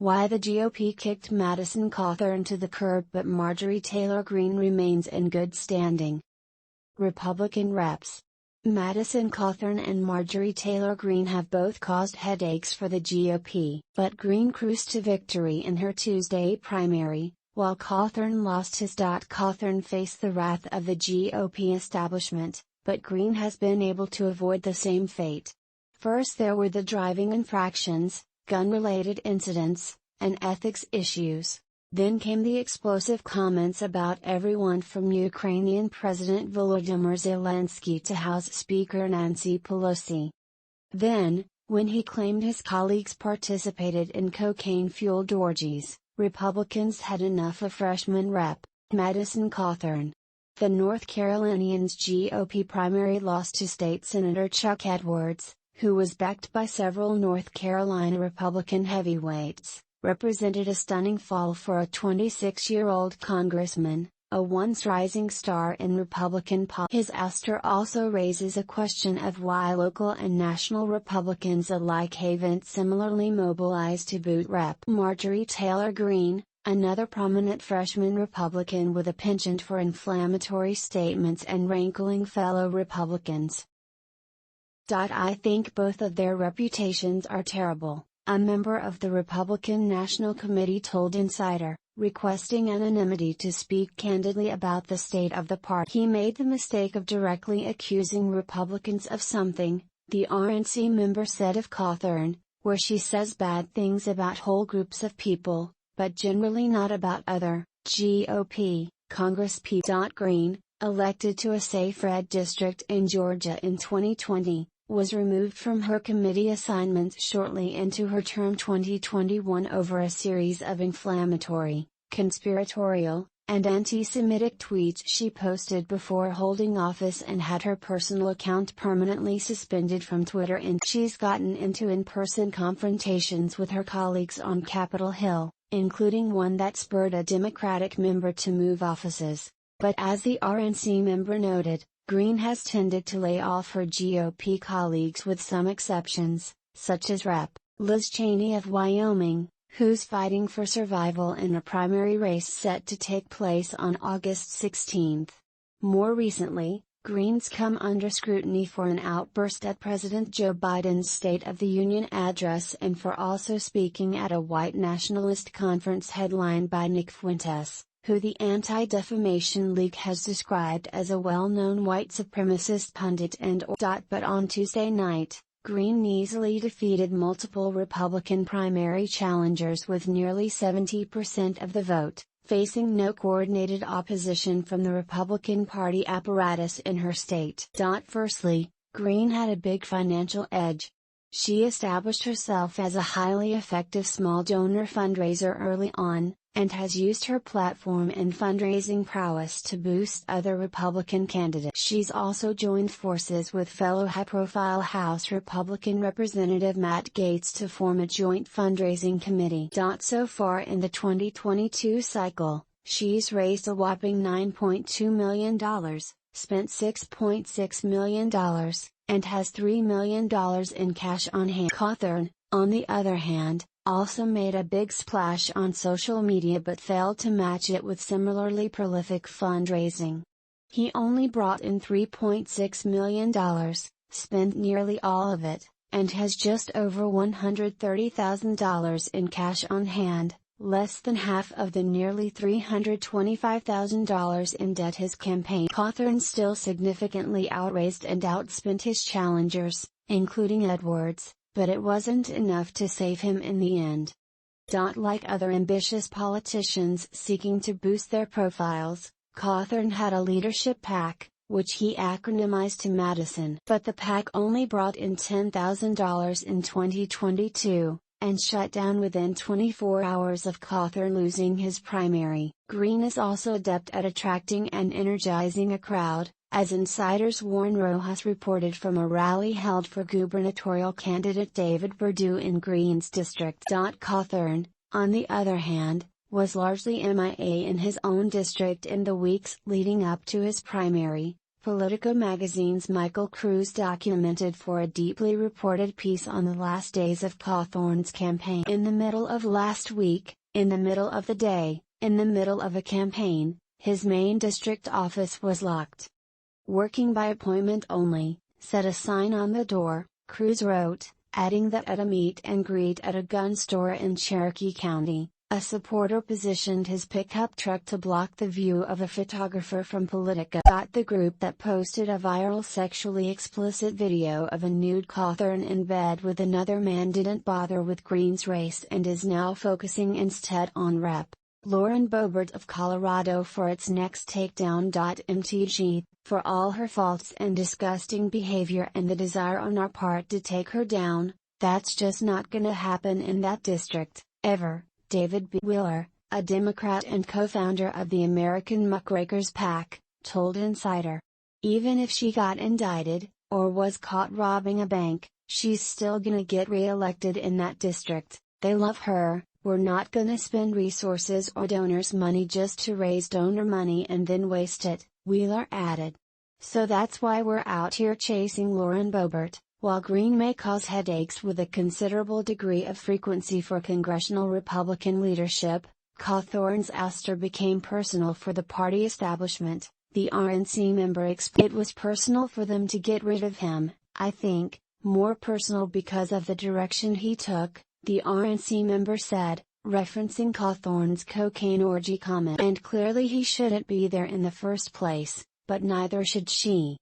Why the GOP kicked Madison Cawthorn to the curb but Marjorie Taylor Greene remains in good standing. Republican reps. Madison Cawthorn and Marjorie Taylor Greene have both caused headaches for the GOP. But Greene cruised to victory in her Tuesday primary, while Cawthorn lost his. Cawthorn faced the wrath of the GOP establishment, but Greene has been able to avoid the same fate. First there were the driving infractions, gun-related incidents, and ethics issues. Then came the explosive comments about everyone from Ukrainian President Volodymyr Zelensky to House Speaker Nancy Pelosi. Then, when he claimed his colleagues participated in cocaine-fueled orgies, Republicans had enough of freshman Rep. Madison Cawthorn. The North Carolinians' GOP primary lost to State Senator Chuck Edwards, who was backed by several North Carolina Republican heavyweights, represented a stunning fall for a 26-year-old congressman, a once rising star in Republican politics. His ouster also raises a question of why local and national Republicans alike haven't similarly mobilized to boot Rep. Marjorie Taylor Greene, another prominent freshman Republican with a penchant for inflammatory statements and rankling fellow Republicans. I think both of their reputations are terrible, a member of the Republican National Committee told Insider, requesting anonymity to speak candidly about the state of the party. He made the mistake of directly accusing Republicans of something, the RNC member said of Cawthorn, where she says bad things about whole groups of people, but generally not about other, GOP, Congresspeople. Greene, elected to a safe red district in Georgia in 2020, was removed from her committee assignments shortly into her term 2021 over a series of inflammatory, conspiratorial, and anti-Semitic tweets she posted before holding office and had her personal account permanently suspended from Twitter. And she's gotten into in-person confrontations with her colleagues on Capitol Hill, including one that spurred a Democratic member to move offices. But as the RNC member noted, Greene has tended to lay off her GOP colleagues with some exceptions, such as Rep. Liz Cheney of Wyoming, who's fighting for survival in a primary race set to take place on August 16. More recently, Greene's come under scrutiny for an outburst at President Joe Biden's State of the Union address and for also speaking at a white nationalist conference headlined by Nick Fuentes, who the Anti-Defamation League has described as a well-known white supremacist pundit But on Tuesday night, Greene easily defeated multiple Republican primary challengers with nearly 70% of the vote, facing no coordinated opposition from the Republican Party apparatus in her state. Firstly, Greene had a big financial edge. She established herself as a highly effective small donor fundraiser early on, and has used her platform and fundraising prowess to boost other Republican candidates. She's also joined forces with fellow high-profile House Republican Representative Matt Gaetz to form a joint fundraising committee. So far in the 2022 cycle, she's raised a whopping $9.2 million, spent $6.6 million, and has $3 million in cash on hand. Cawthorn, on the other hand, also made a big splash on social media but failed to match it with similarly prolific fundraising. He only brought in $3.6 million, spent nearly all of it, and has just over $130,000 in cash on hand, less than half of the nearly $325,000 in debt his campaign. Cawthorn still significantly outraised and outspent his challengers, including Edwards, but it wasn't enough to save him in the end. Like other ambitious politicians seeking to boost their profiles, Cawthorn had a leadership PAC, which he acronymized to Madison. But the PAC only brought in $10,000 in 2022, and shut down within 24 hours of Cawthorn losing his primary. Greene is also adept at attracting and energizing a crowd, as insiders Warren Rojas reported from a rally held for gubernatorial candidate David Perdue in Greene's district. Cawthorn, on the other hand, was largely MIA in his own district in the weeks leading up to his primary, Politico magazine's Michael Cruz documented for a deeply reported piece on the last days of Cawthorn's campaign. In the middle of last week, in the middle of the day, in the middle of a campaign, his main district office was locked. "Working by appointment only," said a sign on the door, Cruz wrote, adding that at a meet and greet at a gun store in Cherokee County, a supporter positioned his pickup truck to block the view of a photographer from Politico. The group that posted a viral sexually explicit video of a nude Cawthorn in bed with another man didn't bother with Greene's race and is now focusing instead on Rep. Lauren Boebert of Colorado for its next takedown. MTG, for all her faults and disgusting behavior and the desire on our part to take her down, that's just not gonna happen in that district, ever. David B. Wheeler, a Democrat and co-founder of the American Muckrakers PAC, told Insider. Even if she got indicted, or was caught robbing a bank, she's still gonna get re-elected in that district. They love her. We're not gonna spend resources or donors' money just to raise donor money and then waste it, Wheeler added. So that's why we're out here chasing Lauren Boebert. While Greene may cause headaches with a considerable degree of frequency for congressional Republican leadership, Cawthorn's ouster became personal for the party establishment, the RNC member explained. It was personal for them to get rid of him, I think, more personal because of the direction he took, the RNC member said, referencing Cawthorn's cocaine orgy comment. And clearly he shouldn't be there in the first place, but neither should she.